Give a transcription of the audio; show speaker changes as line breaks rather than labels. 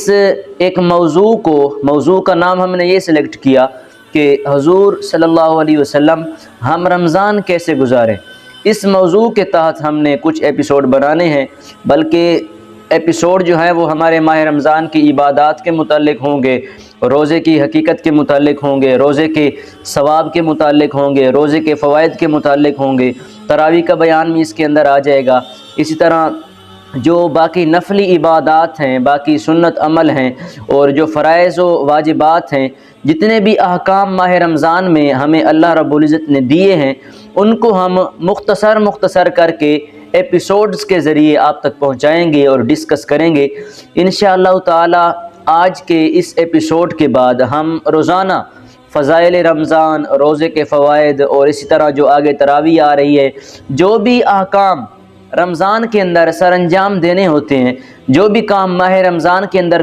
ایک موضوع کا نام ہم نے یہ سلیکٹ کیا کہ حضور صلی اللہ علیہ وسلم ہم رمضان کیسے گزاریں۔ اس موضوع کے تحت ہم نے کچھ ایپیسوڈ بنانے ہیں، بلکہ ایپیسوڈ جو ہے وہ ہمارے ماہ رمضان کی عبادات کے متعلق ہوں گے، روزے کی حقیقت کے متعلق ہوں گے، روزے کے ثواب کے متعلق ہوں گے، روزے کے فوائد کے متعلق ہوں گے، تراویح کا بیان بھی اس کے اندر آ جائے گا۔ اسی طرح جو باقی نفلی عبادات ہیں، باقی سنت عمل ہیں، اور جو فرائض و واجبات ہیں، جتنے بھی احکام ماہ رمضان میں ہمیں اللہ رب العزت نے دیے ہیں، ان کو ہم مختصر کر کے ایپیسوڈز کے ذریعے آپ تک پہنچائیں گے اور ڈسکس کریں گے انشاءاللہ تعالی۔ آج کے اس ایپیسوڈ کے بعد ہم روزانہ فضائل رمضان، روزے کے فوائد، اور اسی طرح جو آگے تراویح آ رہی ہے، جو بھی احکام رمضان کے اندر سر انجام دینے ہوتے ہیں، جو بھی کام ماہ رمضان کے اندر